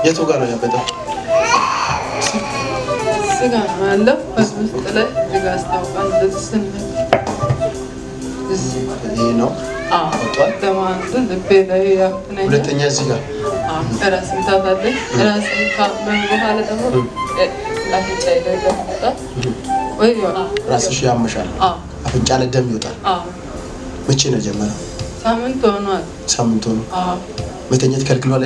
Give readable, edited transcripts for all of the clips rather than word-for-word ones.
የቱ ጋር ነው ያበጠው? ስጋ አለው በስብስ ላይ ስጋ አስታውቃል። ለዚህ ነው አጥቷል። ደማንቱ ልቤ ላይ ያፍነኝ። ሁለተኛ እዚህ ጋር ራስ ምታት አለኝ። ራስ ምታት በኋላ ደግሞ አፍንጫ ይደለም ወይ ራስሽ ያመሻል። አፍንጫ ላይ ደም ይወጣል። መቼ ነው ጀመረው? ሳምንት ሆኗል። ሳምንት ሆኖ መተኛት ከልክሏል።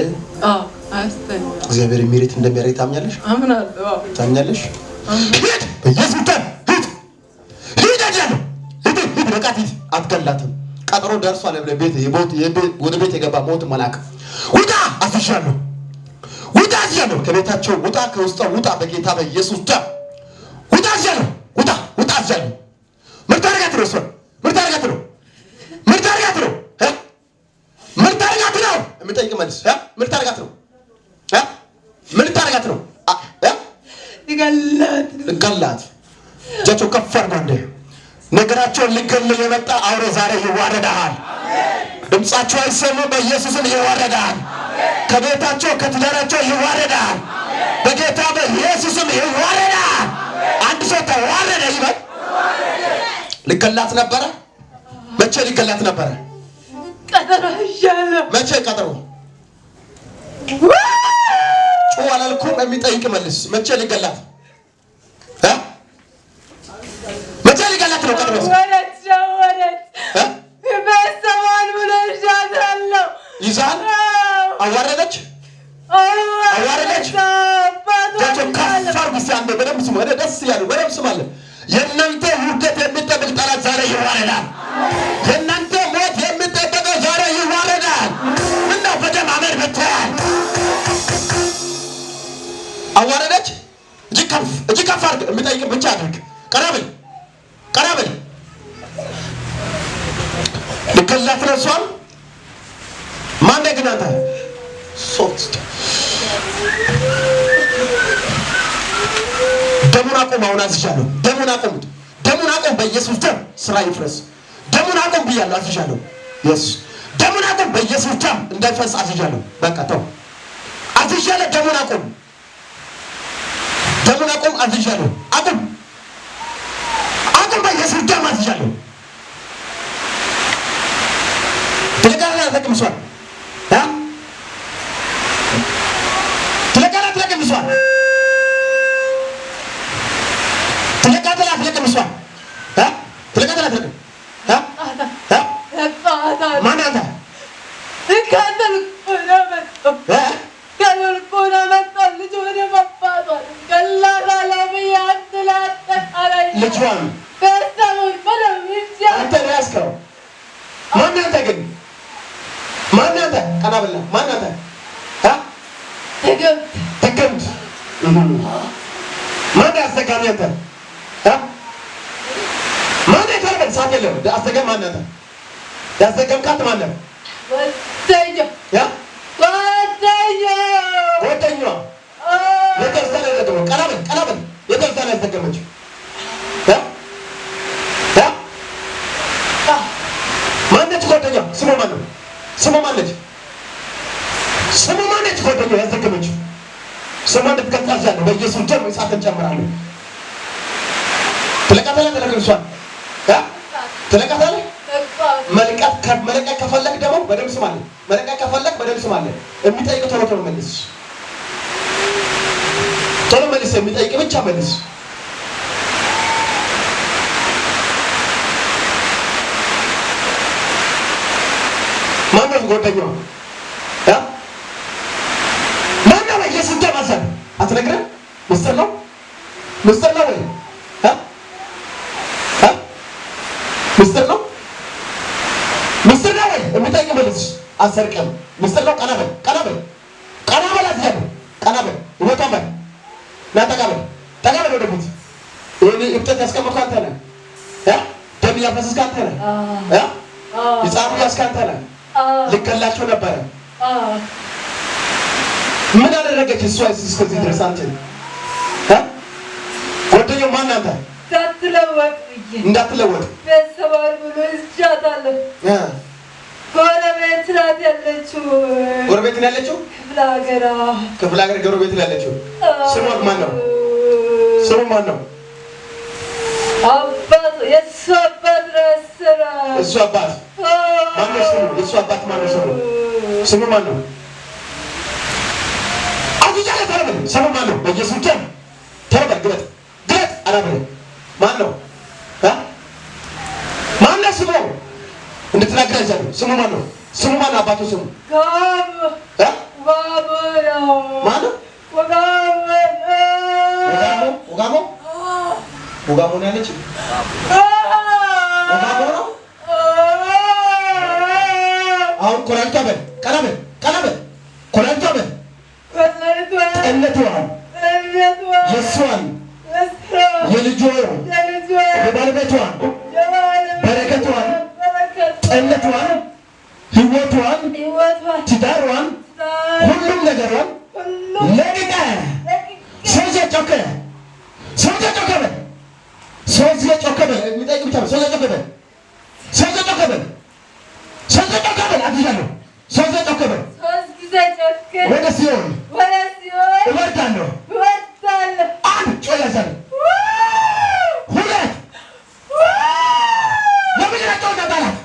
አስተኛ እግዚአብሔር የሚሬት እንደሚያሬት ታምኛለሽ? አምናለሁ። ታምኛለሽ? በኢየሱስ ደም ሂድ በቃት ሂድ። አትገላትም። ቀጥሮ ደርሷል። ቤት ወደ ቤት የገባ ሞት መልአክ ውጣ አዝዣለሁ። ውጣ አዝዣለሁ። ከቤታቸው ውጣ፣ ከውስጥ ውጣ። በጌታ በኢየሱስ ደም ውጣ አዝዣለሁ። ውጣ አዝዣለሁ። ምርታረጋት ነው ሰው ምርታረጋት ነው የምጠይቅ መልስ ምርታረጋት ነው ይገላት እጃቸው ከፍ አድርጎ እንደ ነገራቸውን ሊገል የመጣ አውሬ ዛሬ ይዋረዳል። ድምጻቸው አይሰሙ በኢየሱስም ይዋረዳል። ከቤታቸው ከትዳራቸው ይዋረዳል። በጌታ በኢየሱስም ይዋረዳል። አንድ ሰው ተዋረደ ይበል። ሊገላት ነበረ። መቼ ሊገላት ነበረ? ቀጠሮ ይሻለው። መቼ ቀጠሮ? ጩኸ አላልኩም። የሚጠይቅ መልስ። መቼ ሊገላት መቼ ሊገላት ነው ቀጠሮ? ይዛል አዋረደች። ጃቸው ከፋር ቢሳንደ በደም ስሙ። ወደ ደስ ያሉ በደም ስማለ የእናንተ ውርደት የሚጠብቅ ጠላት ዛሬ ይዋረዳል። የእናንተ ሞት የሚጠበቀው ዛሬ ይዋረዳል። ምነው በደም አመድ በተያል አዋረደች። እጅ ከፍ አድርግ። የሚጠይቅ ብቻ አድርግ። ቀረብል ልከላት ነው እሷን። ማን ግን አንተ ሶስት ደሙን አቁም። አሁን አዝሻለሁ። ደሙን አቁሙት። ደሙን አቁም። በኢየሱስ ደም ስራ ይፍረስ። ደሙን አቁም ብያለሁ። አዝሻለሁ። ኢየሱስ ደሙን አቁም። በኢየሱስ ደም እንዳይፈስ አዝሻለሁ። በቃ ተው። አዝሻለሁ። ደሙን አቁም። ደሙን አቁም። አዝሻለሁ። አቁም። በኢየሱስ ደም አዝሻለሁ። ትለቃላ ተቀምሷል። ትለቃላ ተቀምሷል። ስሙ ማነች? ጓደኛው ያዘገመችው ስሟን ልትገልጻለች። በኢየሱስ ደም እሳት እንጨምራለን። ትለቃታለህ እሷን ትለቃታለህ። መልቀቅ ከፈለክ ደግሞ በደምብ ስማለህ። መልቀቅ ከፈለክ በደምብ ስማለህ። የሚጠይቅ ቶሎ ቶሎ መልስ። ቶሎ መልስ። የሚጠይቅ ብቻ መልስ። ማነው ጓደኛዋ? ማነው? በኢየሱስ ደም አሰር አትነግረን። ምስጢር ነው ምስጢር ነው ወይ ምስጢር ነው ምስጢር ነው ወይ? የሚጠይቅ መልስ። አሰርቀም ምስጢር ነው። ቀና በል ቀና በል ቀና በል አትያለሁ። ቀና በል ወጣ በል ና ጠጋ በል ጠጋ በል ወደፊት። ይሄን እብጠት ያስቀመጥኩ አንተ ነህ። ደም ያፈሰስክ አንተ ነህ። ይጻፉ ያስካንተ ነህ። ልከላቸው ነበረ። ምን አደረገች እሷ እስከዚህ ድረስ? አንተ ጓደኛው ማን አንተ? እንዳትለወጥ ቤተሰባል ብሎ ይስቻታለሁ። ጎረቤት ናት ያለችው። ጎረቤት ነው ያለችው? ክፍለ ሀገር ጎረቤት ነው ያለችው። ስሟ ማን ነው? ስሙ ማን ነው? አባት የእሱ አባት ረስራ እሱ አባት ማን ነው ስሙ? የእሱ አባት ማን ነው ስሙ? ስሙ ማን ነው? አውጃለ ተረበል ስሙ ማን ነው? በኢየሱስ ደም ተረበል ግለጥ ግለጥ አላበለ ማን ነው? ማን ነው ስሙ? እንድትናገር አይቻልም። ስሙ ማን ነው? ስሙ ማን ነው? አባቱ ስሙ ማን ነው? ወጋሞ ነው ያለችው። ወጋሞ ነው። አሁን ኮላልታ በል ቀና በል ቀና በል ኮላልታ በል ጠነቷን የእሷን የልጇን የባለቤቷን በረከቷን ጠነቷን ህይወቷን ትዳሯን ሁሉም ነገሯን ለቅቀ ሶስት ጮከ በል ሶስት ጮከ በል የሚጠይቅ ብቻ ነው። ሶስት ጮከ በል ሶስት ጮከ በል ሶስት ጮከ በል አትሻለሁ። ሶስት ጮከ በል ወደ ሲኦል እወርዳለሁ። አንድ ጮህ ያዛለሁ። ሁለት ለምንድነው ነባላት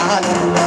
I